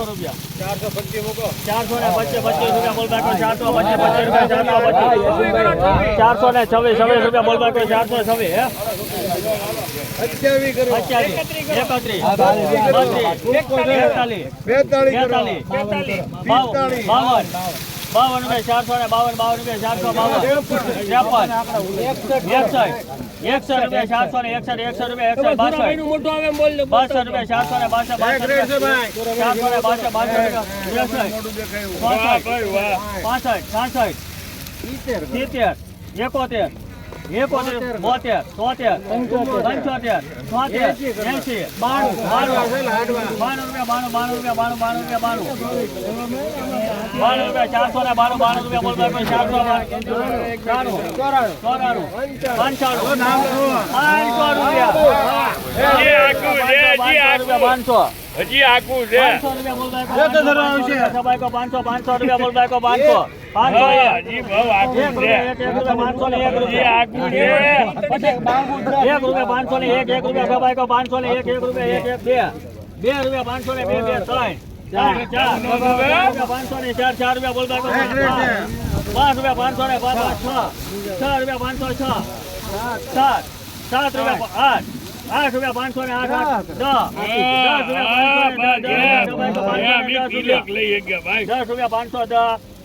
રૂપિયા 425 મૂકો 425 રૂપિયા બોલ બાકો 425 રૂપિયા 426 રૂપિયા બોલ બાકો 426 હે 27 કરો 52 રૂપિયા 452 રૂપિયા 461 મોટું આવે એમ બોલ 62 રૂપિયા 500 હજી આખું છે 500 રૂપિયા બોલ બાકો 500 હજી બહુ આખું છે હજી આખું છે 1 રૂપિયા 500 ને 1 રૂપિયા બાકો 500 ને 1 રૂપિયા 2 રૂપિયા 500 ને 2 3 500 ને 4 રૂપિયા બોલ બાકો 5 રૂપિયા 500 ને 5 6 રૂપિયા 500 7 રૂપિયા 8 રૂપિયા 500 ને 8 10 રૂપિયા 500 ને 10 લઈ ગયા ભાઈ 10 રૂપિયા 510